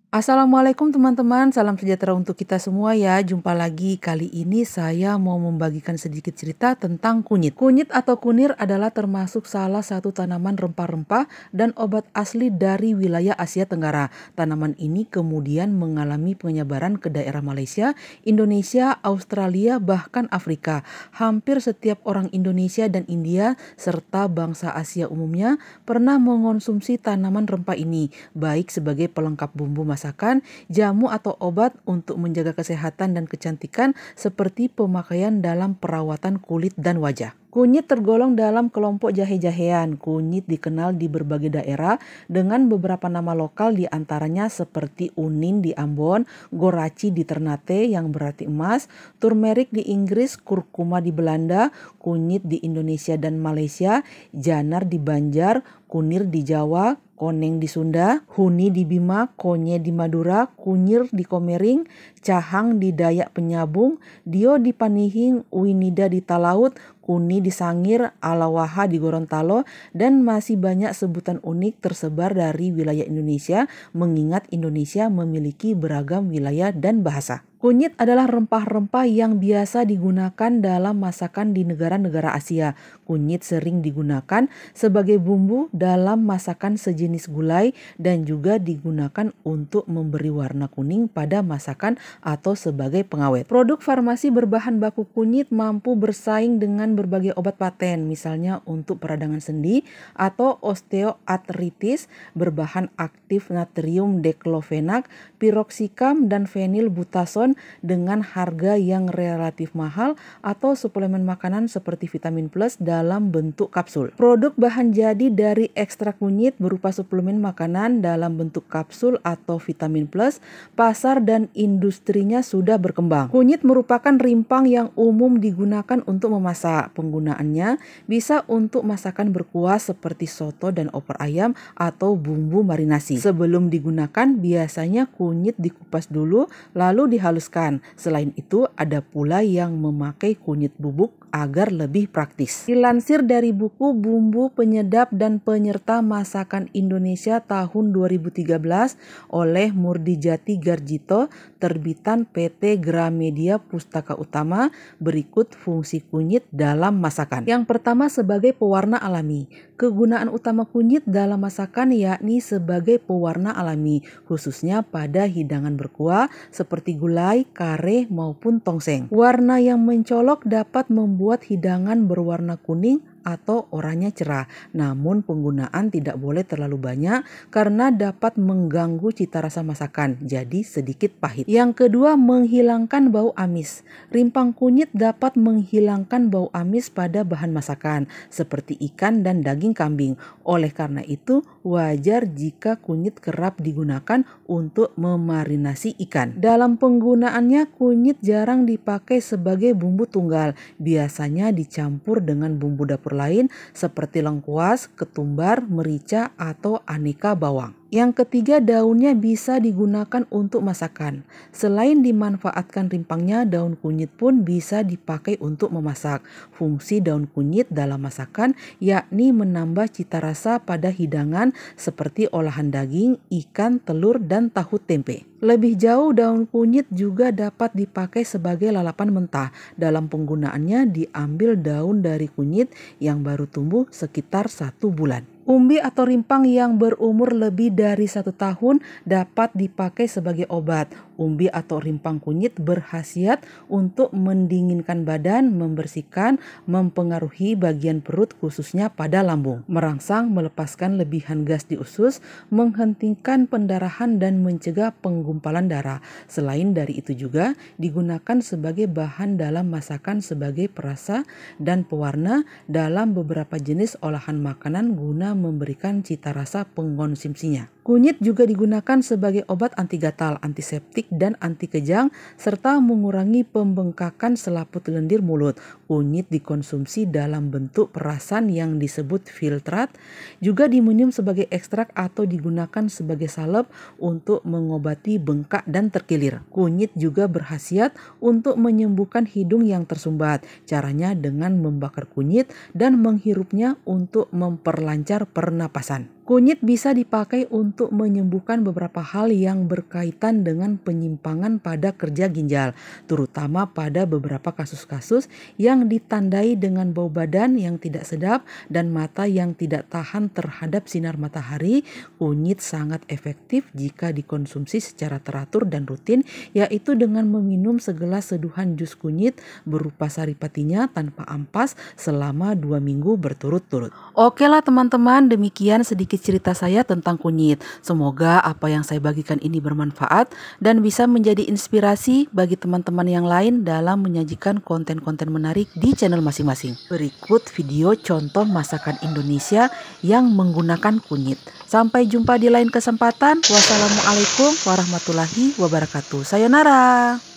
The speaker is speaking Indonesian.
Assalamualaikum teman-teman, salam sejahtera untuk kita semua ya. Jumpa lagi, kali ini saya mau membagikan sedikit cerita tentang kunyit. Kunyit atau kunir adalah termasuk salah satu tanaman rempah-rempah dan obat asli dari wilayah Asia Tenggara. Tanaman ini kemudian mengalami penyebaran ke daerah Malaysia, Indonesia, Australia, bahkan Afrika. Hampir setiap orang Indonesia dan India serta bangsa Asia umumnya pernah mengonsumsi tanaman rempah ini, baik sebagai pelengkap bumbu masakan, jamu atau obat untuk menjaga kesehatan dan kecantikan seperti pemakaian dalam perawatan kulit dan wajah. Kunyit tergolong dalam kelompok jahe-jahean. Kunyit dikenal di berbagai daerah dengan beberapa nama lokal diantaranya seperti unin di Ambon, goraci di Ternate yang berarti emas, turmeric di Inggris, kurkuma di Belanda, kunyit di Indonesia dan Malaysia, janar di Banjar, kunir di Jawa, koneng di Sunda, huni di Bima, konye di Madura, kunyir di Komering, cahang di Dayak Penyabung, dio di Panihing, uinida di Talaut, kuni di Sangir, alawaha di Gorontalo, dan masih banyak sebutan unik tersebar dari wilayah Indonesia mengingat Indonesia memiliki beragam wilayah dan bahasa. Kunyit adalah rempah-rempah yang biasa digunakan dalam masakan di negara-negara Asia. Kunyit sering digunakan sebagai bumbu dalam masakan sejenis gulai dan juga digunakan untuk memberi warna kuning pada masakan atau sebagai pengawet. Produk farmasi berbahan baku kunyit mampu bersaing dengan berbagai obat paten, misalnya untuk peradangan sendi atau osteoartritis berbahan aktif natrium diklofenak, piroxicam, dan fenilbutason dengan harga yang relatif mahal atau suplemen makanan seperti vitamin plus dalam bentuk kapsul. Produk bahan jadi dari ekstrak kunyit berupa suplemen makanan dalam bentuk kapsul atau vitamin plus, pasar dan industrinya sudah berkembang. Kunyit merupakan rimpang yang umum digunakan untuk memasak. Penggunaannya bisa untuk masakan berkuah seperti soto dan opor ayam atau bumbu marinasi. Sebelum digunakan biasanya kunyit dikupas dulu lalu dihaluskan. Selain itu ada pula yang memakai kunyit bubuk agar lebih praktis. Dilansir dari buku Bumbu Penyedap dan Penyerta Masakan Indonesia tahun 2013 oleh Murdijati Garjito, terbitan PT Gramedia Pustaka Utama, berikut fungsi kunyit dalam masakan. Yang pertama sebagai pewarna alami. Kegunaan utama kunyit dalam masakan yakni sebagai pewarna alami, khususnya pada hidangan berkuah seperti gulai, kare, maupun tongseng. Warna yang mencolok dapat membuat hidangan berwarna kuning atau oranye cerah. Namun penggunaan tidak boleh terlalu banyak karena dapat mengganggu cita rasa masakan, jadi sedikit pahit. Yang kedua, menghilangkan bau amis. Rimpang kunyit dapat menghilangkan bau amis pada bahan masakan seperti ikan dan daging kambing. Oleh karena itu, wajar jika kunyit kerap digunakan untuk memarinasi ikan. Dalam penggunaannya, kunyit jarang dipakai sebagai bumbu tunggal. Biasanya dicampur dengan bumbu dapur lain seperti lengkuas, ketumbar, merica, atau aneka bawang. Yang ketiga, daunnya bisa digunakan untuk masakan. Selain dimanfaatkan rimpangnya, daun kunyit pun bisa dipakai untuk memasak. Fungsi daun kunyit dalam masakan yakni menambah cita rasa pada hidangan seperti olahan daging, ikan, telur, dan tahu tempe. Lebih jauh, daun kunyit juga dapat dipakai sebagai lalapan mentah. Dalam penggunaannya diambil daun dari kunyit yang baru tumbuh sekitar 1 bulan. Umbi atau rimpang yang berumur lebih dari 1 tahun dapat dipakai sebagai obat. Umbi atau rimpang kunyit berkhasiat untuk mendinginkan badan, membersihkan, mempengaruhi bagian perut khususnya pada lambung, merangsang melepaskan lebihan gas di usus, menghentikan pendarahan dan mencegah penggumpalan darah. Selain dari itu juga digunakan sebagai bahan dalam masakan sebagai perasa dan pewarna dalam beberapa jenis olahan makanan guna memberikan cita rasa pengkonsumsinya. Kunyit juga digunakan sebagai obat anti gatal, antiseptik, dan anti kejang, serta mengurangi pembengkakan selaput lendir mulut. Kunyit dikonsumsi dalam bentuk perasan yang disebut filtrat, juga diminum sebagai ekstrak atau digunakan sebagai salep untuk mengobati bengkak dan terkilir. Kunyit juga berkhasiat untuk menyembuhkan hidung yang tersumbat. Caranya dengan membakar kunyit dan menghirupnya untuk memperlancar pernapasan. Kunyit bisa dipakai untuk menyembuhkan beberapa hal yang berkaitan dengan penyimpangan pada kerja ginjal, terutama pada beberapa kasus-kasus yang ditandai dengan bau badan yang tidak sedap dan mata yang tidak tahan terhadap sinar matahari. Kunyit sangat efektif jika dikonsumsi secara teratur dan rutin, yaitu dengan meminum segelas seduhan jus kunyit berupa saripatinya tanpa ampas selama 2 minggu berturut-turut. Oke lah teman-teman, demikian sedikit cerita saya tentang kunyit. Semoga apa yang saya bagikan ini bermanfaat dan bisa menjadi inspirasi bagi teman-teman yang lain dalam menyajikan konten-konten menarik di channel masing-masing. Berikut video contoh masakan Indonesia yang menggunakan kunyit. Sampai jumpa di lain kesempatan. Wassalamualaikum warahmatullahi wabarakatuh. Sayonara.